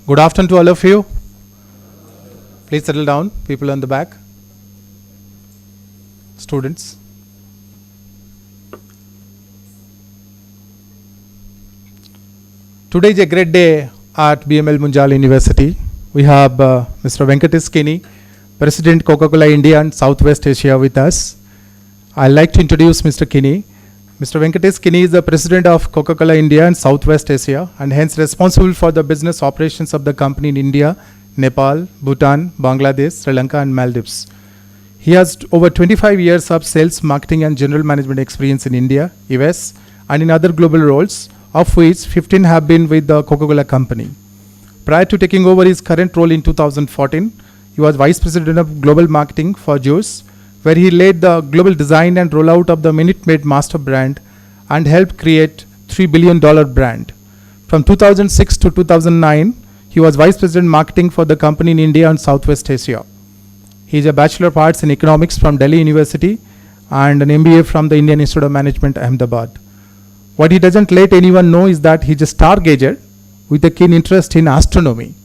Good afternoon to all of you. Please settle down, people on the back. Students. Today is a great day at BML Munjal University. We have Mr. Venkatesh Kini, President Coca-Cola India and Southwest Asia with us. I'd like to introduce Mr. Kini. Mr. Venkatesh Kini is the President of Coca-Cola India and Southwest Asia and hence responsible for the business operations of the company in India, Nepal, Bhutan, Bangladesh, Sri Lanka and Maldives. He has over 25 years of sales, marketing and general management experience in India, US and in other global roles, of which 15 have been with the Coca-Cola company. Prior to taking over his current role in 2014, he was Vice President of Global Marketing for Juice, where he led the global design and rollout of the Minute Maid master brand and helped create $3 billion brand. From 2006 to 2009, he was Vice President Marketing for the company in India and Southwest Asia. He is a Bachelor of Arts in Economics from Delhi University and an MBA from the Indian Institute of Management, Ahmedabad. What he doesn't let anyone know is that he's a stargazer with a keen interest in astronomy.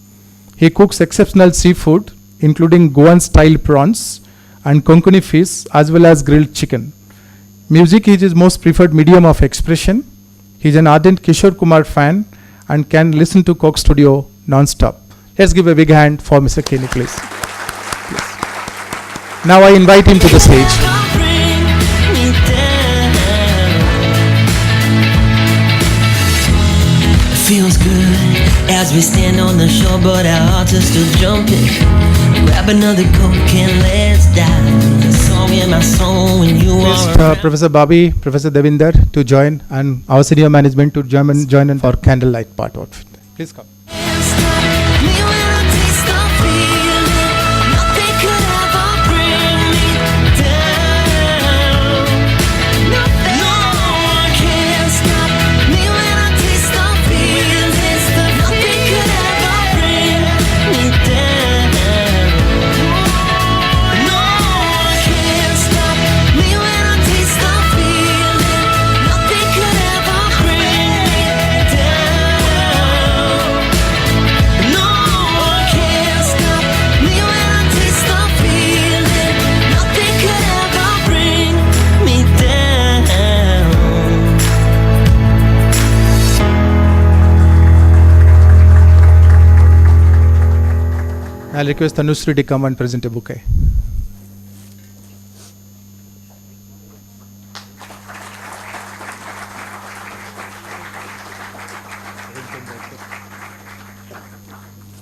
He cooks exceptional seafood, including Goan-style prawns and konkoni fish, as well as grilled chicken. Music is his most preferred medium of expression. He's an ardent Kishore Kumar fan and can listen to Coke Studio non-stop. Let's give a big hand for Mr. Kini, please. Now I invite him to the stage. Feels good as we stand on the shore, but our hearts are still jumping. Grab another Coke and let's dive. The song in my soul when you are. Professor Babi, Professor Devinder to join, and our senior management to join in for candlelight part of it. Please come. I'll request Tanushree to come and present a bouquet.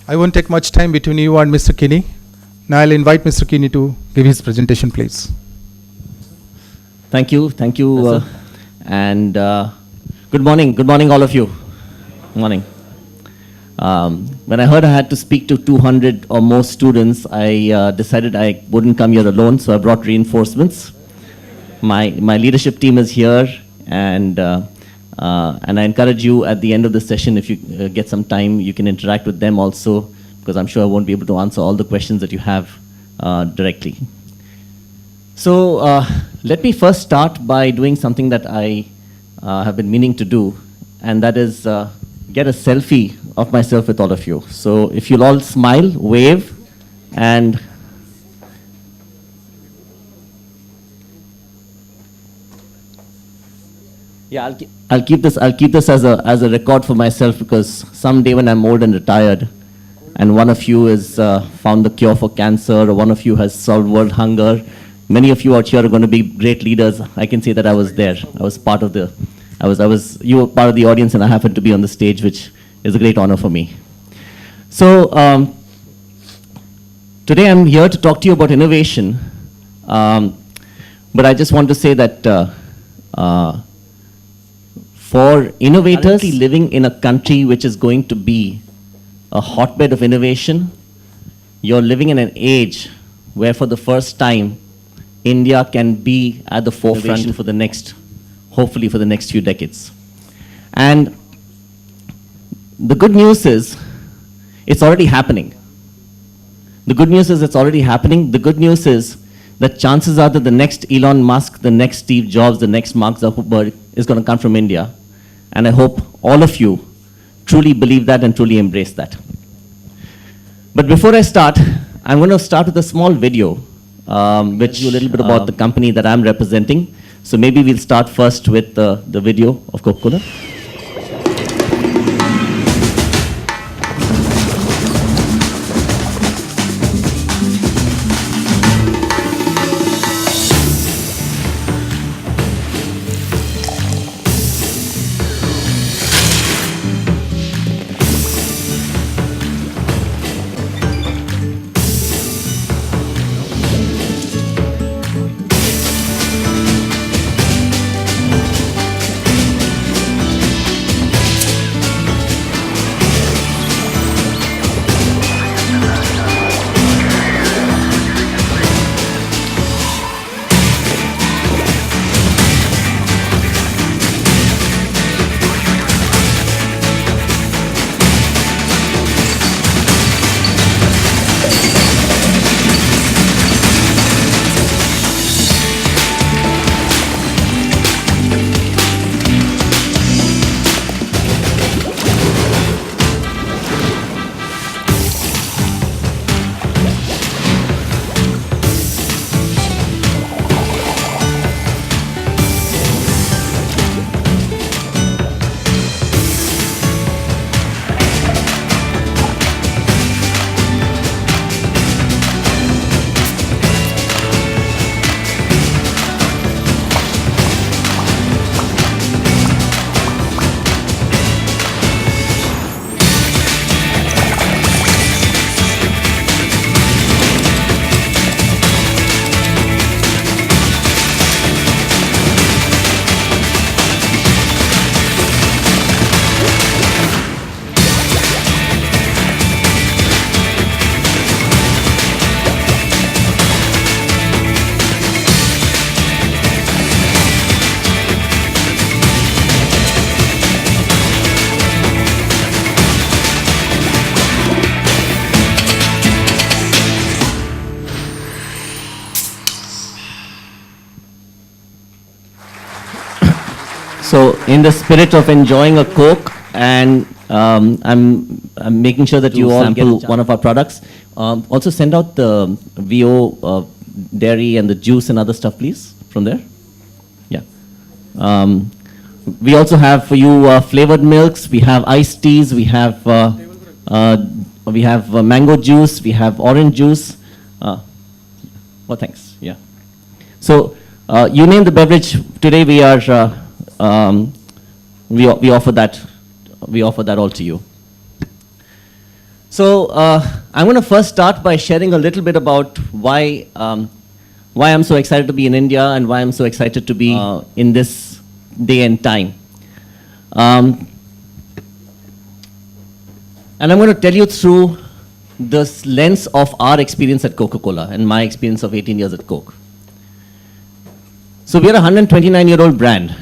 I won't take much time between you and Mr. Kini. Now I'll invite Mr. Kini to give his presentation, please. Thank you, Yes, and good morning all of you. Morning. When I heard I had to speak to 200 or more students, I decided I wouldn't come here alone, so I brought reinforcements. My leadership team is here, and I encourage you at the end of the session, if you get some time, you can interact with them also, because I'm sure I won't be able to answer all the questions that you have directly. So let me first start by doing something that I have been meaning to do, and that is get a selfie of myself with all of you. So if you'll all smile, wave, and yeah, I'll keep this as a record for myself, because someday when I'm old and retired, and one of you has found the cure for cancer, or one of you has solved world hunger, many of you out here are going to be great leaders. I can say that I was there. I was part of you were part of the audience, and I happened to be on the stage, which is a great honor for me. So today I'm here to talk to you about innovation, but I just want to say that for innovators living in a country which is going to be a hotbed of innovation, you're living in an age where for the first time India can be at the forefront for the next, hopefully for the next few decades. And the good news is, it's already happening. The good news is it's already happening. The good news is that chances are that the next Elon Musk, the next Steve Jobs, the next Mark Zuckerberg is going to come from India. And I hope all of you truly believe that and truly embrace that. But before I start, I'm going to start with a small video, which you a little bit about the company that I'm representing. So maybe we'll start first with the video of Coca-Cola. So in the spirit of enjoying a Coke, and I'm making sure that you all sample one of our products. Also send out the VO dairy and the juice and other stuff, please, from there. Yeah. We also have for you flavored milks. We have iced teas. We have mango juice. We have orange juice. Oh, thanks. Yeah. So you name the beverage. Today we are we offer that. We offer that all to you. So I'm going to first start by sharing a little bit about why I'm so excited to be in India and why I'm so excited to be in this day and time. And I'm going to tell you through this lens of our experience at Coca-Cola and my experience of 18 years at Coke. So we're a 129-year-old brand.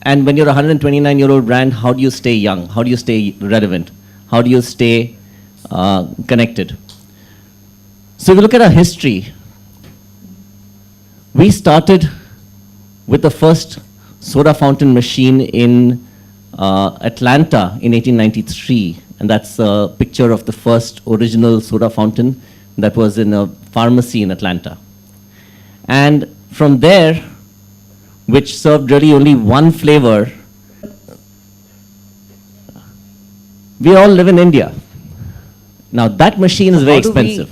And when you're a 129-year-old brand, how do you stay young? How do you stay relevant? How do you stay connected? So if you look at our history, we started with the first soda fountain machine in Atlanta in 1893. And that's a picture of the first original soda fountain that was in a pharmacy in Atlanta. And from there, which served really only one flavor, we all live in India. Now that machine is very expensive.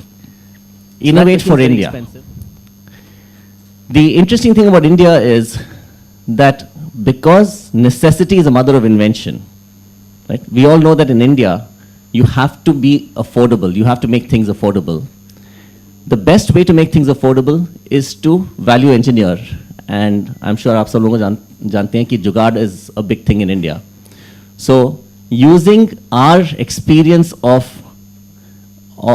Innovate for India. The interesting thing about India is that because necessity is a mother of invention, right? We all know that in India, you have to be affordable. You have to make things affordable. The best way to make things affordable is to value engineer. And I'm sure आप सब लोग जानते हैं कि जुगाड़ is a big thing in India. So using our experience of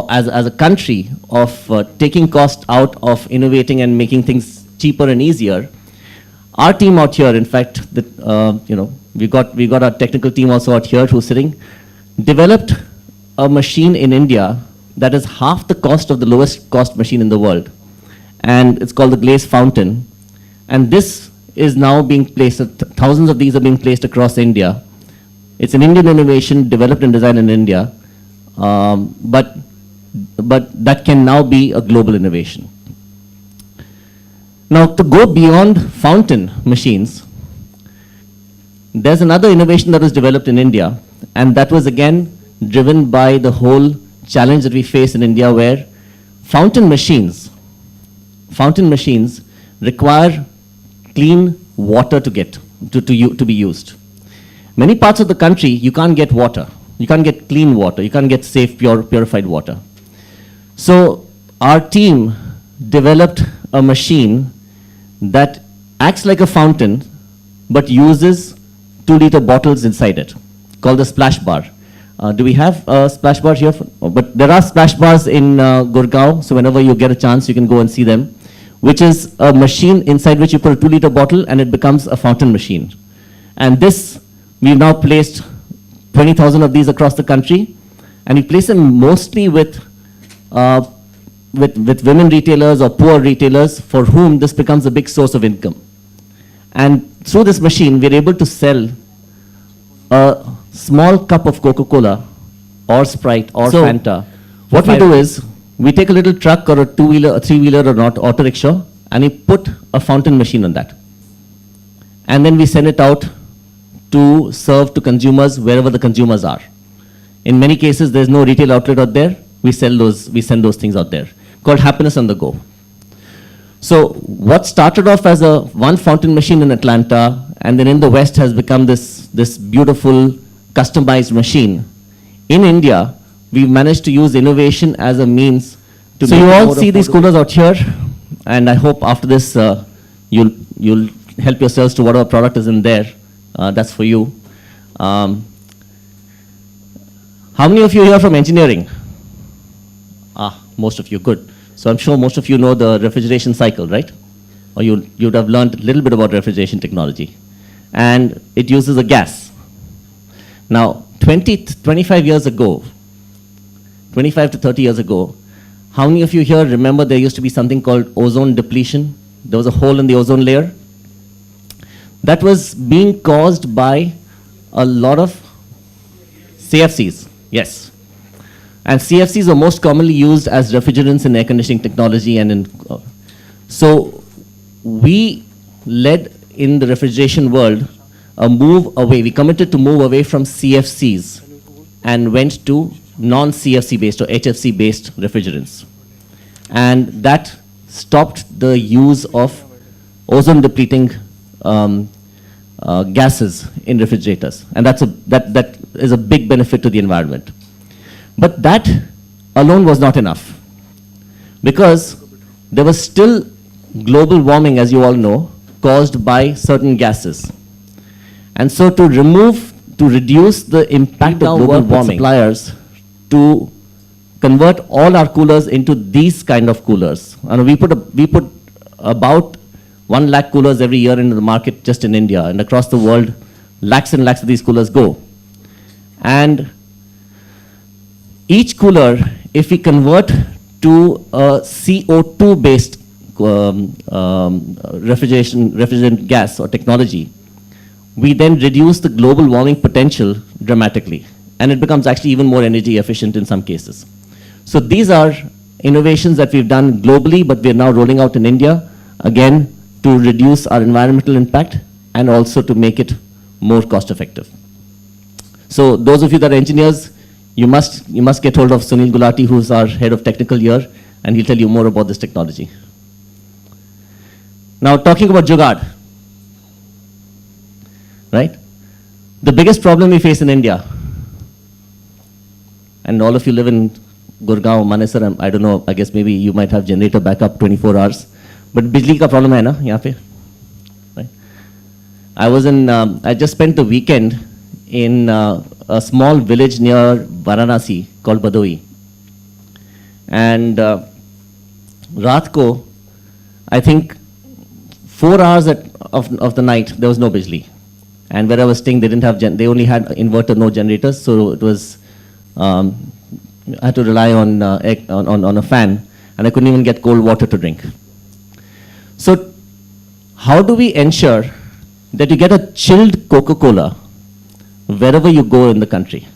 as a country of taking cost out of innovating and making things cheaper and easier, our team out here, in fact, we got our technical team also out here who's sitting, developed a machine in India that is half the cost of the lowest cost machine in the world, and it's called the Glaze Fountain. And this is now being placed, thousands of these are being placed across India. It's an Indian innovation developed and designed in India, but but that can now be a global innovation. Now, to go beyond fountain machines, there's another innovation that was developed in India, and that was again driven by the whole challenge that we face in India, where fountain machines require clean water to be used. Many parts of the country, you can't get water. You can't get clean water. You can't get safe, purified water. So our team developed a machine that acts like a fountain, but uses 2-liter bottles inside it, called the splash bar. Do we have a splash bar here? But there are splash bars in Gurgaon, so whenever you get a chance, you can go and see them, which is a machine inside which you put a 2-liter bottle and it becomes a fountain machine. And this, we've now placed 20,000 of these across the country, and we place them mostly with women retailers or poor retailers for whom this becomes a big source of income. And through this machine, we're able to sell a small cup of Coca-Cola or Sprite or Fanta. What we do is, we take a little truck or a two-wheeler, a three-wheeler or not auto rickshaw, and we put a fountain machine on that. And then we send it out to serve to consumers wherever the consumers are. In many cases, there's no retail outlet out there. We send those things out there, called Happiness on the Go. So what started off as one fountain machine in Atlanta, and then in the West has become this beautiful customized machine. In India, we've managed to use innovation as a means to. So you all see these coolers out here, and I hope after this you'll help yourselves to whatever product is in there. That's for you. How many of you here from engineering? Most of you, good. So I'm sure most of you know the refrigeration cycle, right? Or you'd have learned a little bit about refrigeration technology. And it uses a gas. Now, 25 years ago, 25 to 30 years ago, how many of you here remember there used to be something called ozone depletion? There was a hole in the ozone layer. That was being caused by a lot of CFCs, yes. And CFCs are most commonly used as refrigerants in air conditioning technology and in. So we led in the refrigeration world a move away. We committed to move away from CFCs and went to non-CFC based or HFC based refrigerants. And that stopped the use of ozone depleting gases in refrigerators. And that is a big benefit to the environment. But that alone was not enough, because there was still global warming, as you all know, caused by certain gases. And so to reduce the impact of global warming, suppliers to convert all our coolers into these kind of coolers. And we put about 1 lakh coolers every year into the market just in India, and across the world, lakhs and lakhs of these coolers go. And each cooler, if we convert to a CO2-based refrigerant gas or technology, we then reduce the global warming potential dramatically. And it becomes actually even more energy efficient in some cases. So these are innovations that we've done globally, but we're now rolling out in India, again, to reduce our environmental impact and also to make it more cost effective. So those of you that are engineers, you must get hold of Sunil Gulati, who's our head of technical here, and he'll tell you more about this technology. Now, talking about Jugaad, right? The biggest problem we face in India, and all of you live in Gurgaon, Manesar, I don't know, I guess maybe you might have generator backup 24 hours, but bijli ka problem hai na, yahan pe, right? I just spent the weekend in a small village near Varanasi called Badoi. And raat ko, I think 4 hours of the night, there was no bijli. And where I was staying, they only had inverter, no generators, so it was, I had to rely on a fan, and I couldn't even get cold water to drink. So how do we ensure that you get a chilled Coca-Cola wherever you go in the country?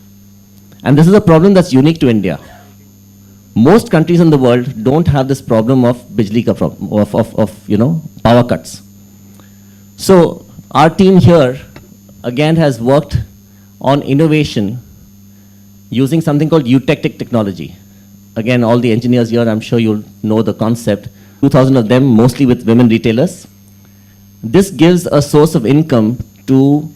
And this is a problem that's unique to India. Most countries in the world don't have this problem of bijli ka problem, power cuts. So our team here again has worked on innovation using something called eutectic technology. Again, all the engineers here, I'm sure you'll know the concept. 2,000 of them, mostly with women retailers. This gives a source of income to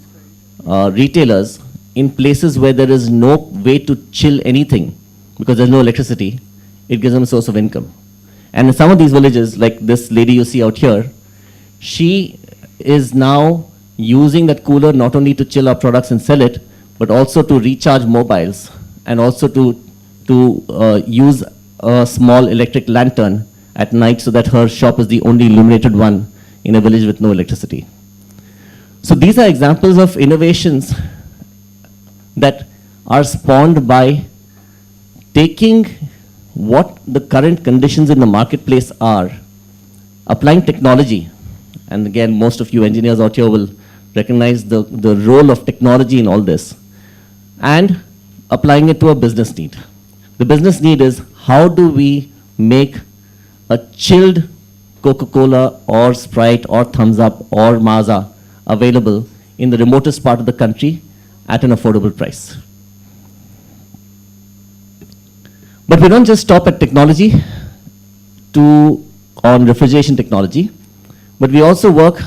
retailers in places where there is no way to chill anything because there's no electricity. It gives them a source of income. And in some of these villages, like this lady you see out here, she is now using that cooler not only to chill our products and sell it, but also to recharge mobiles and also to use a small electric lantern at night so that her shop is the only illuminated one in a village with no electricity. So these are examples of innovations that are spawned by taking what the current conditions in the marketplace are, applying technology, and again, most of you engineers out here will recognize the role of technology in all this, and applying it to a business need. The business need is how do we make a chilled Coca-Cola or Sprite or Thumbs Up or Maaza available in the remotest part of the country at an affordable price. But we don't just stop at technology on refrigeration technology, but we also work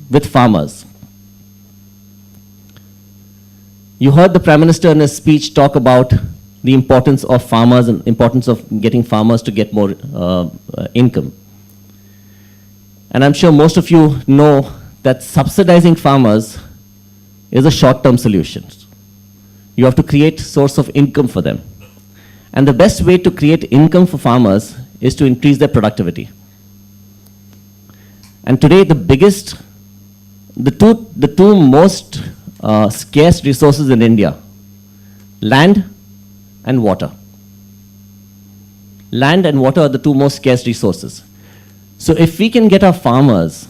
with farmers. You heard the Prime Minister in his speech talk about the importance of farmers and importance of getting farmers to get more income. And I'm sure most of you know that subsidizing farmers is a short-term solution. You have to create source of income for them. And the best way to create income for farmers is to increase their productivity. And today, the two most scarce resources in India, land and water. Land and water are the two most scarce resources. So if we can get our farmers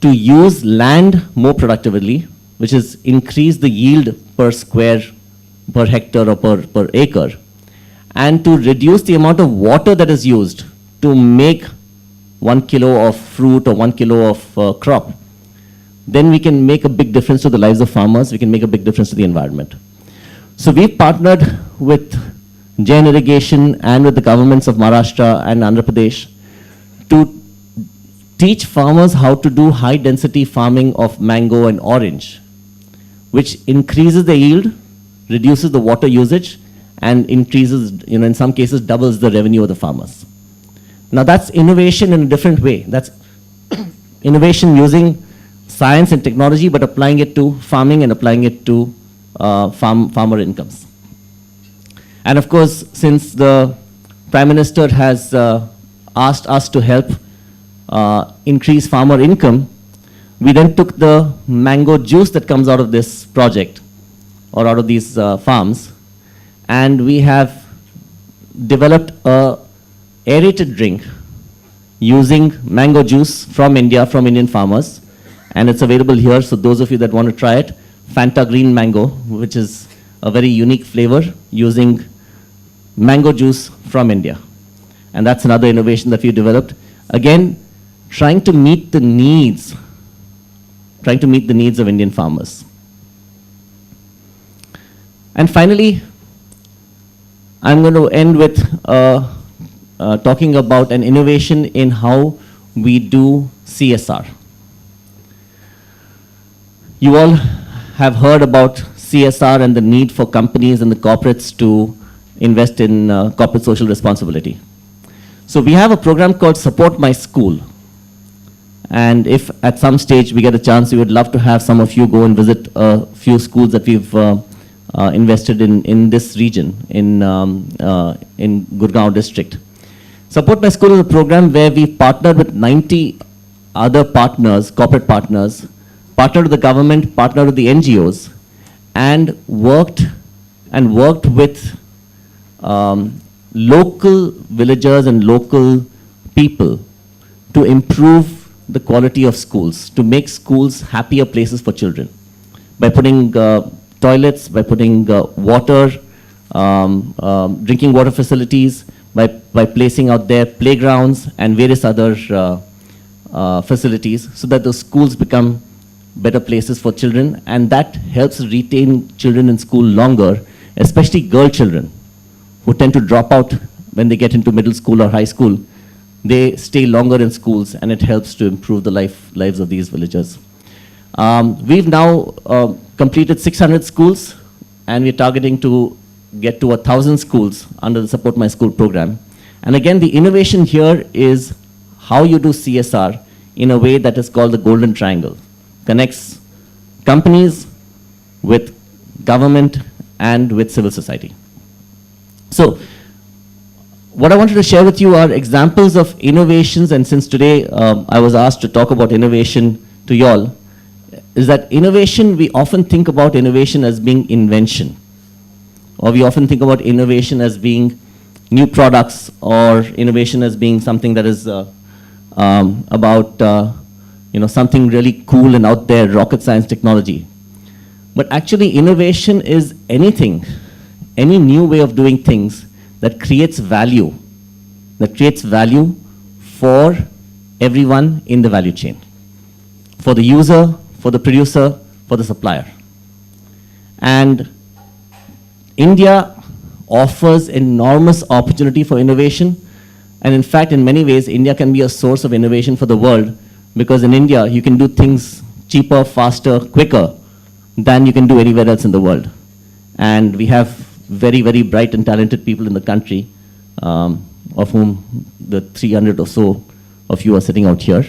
to use land more productively, which is increase the yield per hectare or per acre, and to reduce the amount of water that is used to make 1 kilo of fruit or 1 kilo of crop, then we can make a big difference to the lives of farmers, we can make a big difference to the environment. So we've partnered with Jain Irrigation and with the governments of Maharashtra and Andhra Pradesh to teach farmers how to do high density farming of mango and orange, which increases the yield, reduces the water usage, and increases, in some cases, doubles the revenue of the farmers. Now that's innovation in a different way. That's innovation using science and technology, but applying it to farming and applying it to farmer incomes. And of course, since the Prime Minister has asked us to help increase farmer income, we then took the mango juice that comes out of this project or out of these farms, and we have developed a aerated drink using mango juice from India, from Indian farmers, and it's available here. So those of you that want to try it, Fanta Green Mango, which is a very unique flavor using mango juice from India. And that's another innovation that we developed. Again, trying to meet the needs of Indian farmers. And finally, I'm going to end with talking about an innovation in how we do CSR. You all have heard about CSR and the need for companies and the corporates to invest in corporate social responsibility. So we have a program called Support My School. And if at some stage we get a chance, we would love to have some of you go and visit a few schools that we've invested in this region, in Gurgaon district. Support My School is a program where we partnered with 90 other partners, corporate partners, partnered with the government, partnered with the NGOs, and worked with local villagers and local people to improve the quality of schools, to make schools happier places for children by putting toilets, by putting water, drinking water facilities, by placing out there playgrounds and various other facilities, so that the schools become better places for children, and that helps retain children in school longer, especially girl children who tend to drop out when they get into middle school or high school. They stay longer in schools, and it helps to improve the lives of these villagers. We've now completed 600 schools, and we're targeting to get to 1,000 schools under the Support My School program. And again, the innovation here is how you do CSR in a way that is called the Golden Triangle. Connects companies with government and with civil society. So, what I wanted to share with you are examples of innovations, and since today I was asked to talk about innovation to y'all, is that innovation, we often think about innovation as being invention. Or we often think about innovation as being new products, or innovation as being something that is about something really cool and out there, rocket science technology. But actually innovation is anything, any new way of doing things that creates value for everyone in the value chain, for the user, for the producer, for the supplier. And India offers enormous opportunity for innovation, and in fact, in many ways, India can be a source of innovation for the world, because in India, you can do things cheaper, faster, quicker than you can do anywhere else in the world. And we have very, very bright and talented people in the country, of whom the 300 or so of you are sitting out here.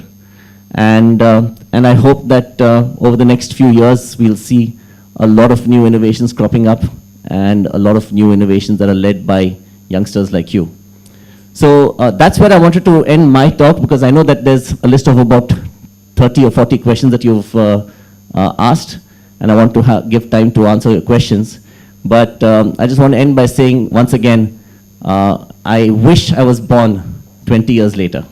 And I hope that over the next few years, we'll see a lot of new innovations cropping up, and a lot of new innovations that are led by youngsters like you. So that's where I wanted to end my talk, because I know that there's a list of about 30 or 40 questions that you've asked, and I want to give time to answer your questions. But I just want to end by saying, once again, I wish I was born 20 years later.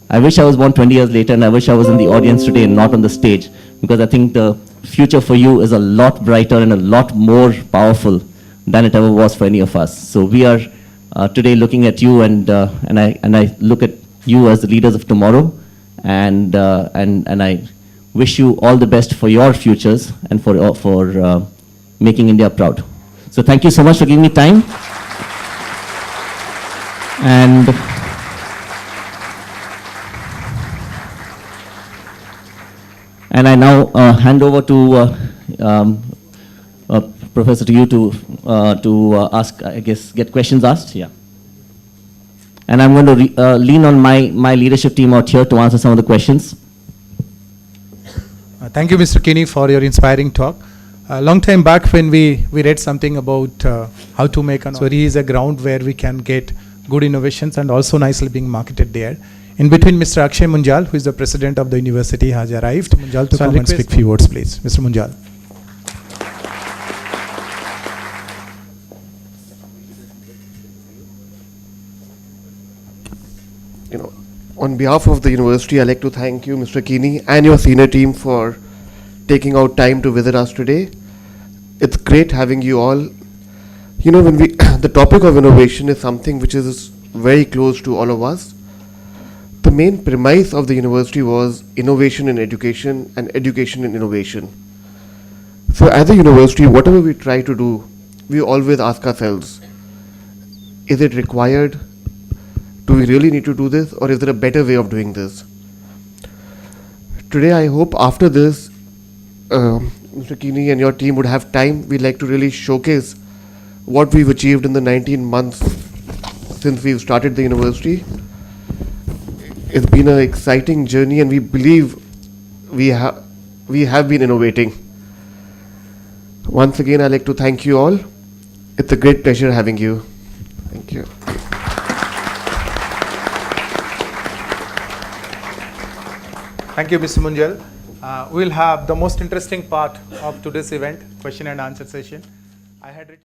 I wish I was born 20 years later, and I wish I was in the audience today and not on the stage, because I think the future for you is a lot brighter and a lot more powerful than it ever was for any of us. So we are today looking at you, and I look at you as the leaders of tomorrow, and I wish you all the best for your futures and for making India proud. So thank you so much for giving me time. And I now hand over to Professor, to you to ask, I guess, get questions asked. Yeah. And I'm going to lean on my leadership team out here to answer some of the questions. Thank you, Mr. Kini, for your inspiring talk. A long time back when we read something about how to make an Swari is a ground where we can get good innovations and also nicely being marketed there. In between, Mr. Akshay Munjal, who is the president of the university, has arrived. Munjal to come and speak few words, please. Mr. Munjal. On behalf of the university, I'd like to thank you, Mr. Kini, and your senior team for taking out time to visit us today. It's great having you all. When the topic of innovation is something which is very close to all of us. The main premise of the university was innovation in education and education in innovation. So as a university, whatever we try to do, we always ask ourselves, is it required? Do we really need to do this, or is there a better way of doing this? Today, I hope after this, Mr. Kini and your team would have time. We'd like to really showcase what we've achieved in the 19 months since we've started the university. It's been an exciting journey, and we believe we have been innovating. Once again, I'd like to thank you all. It's a great pleasure having you. Thank you. Thank you, Mr. Munjal. We'll have the most interesting part of today's event, question and answer session. I had written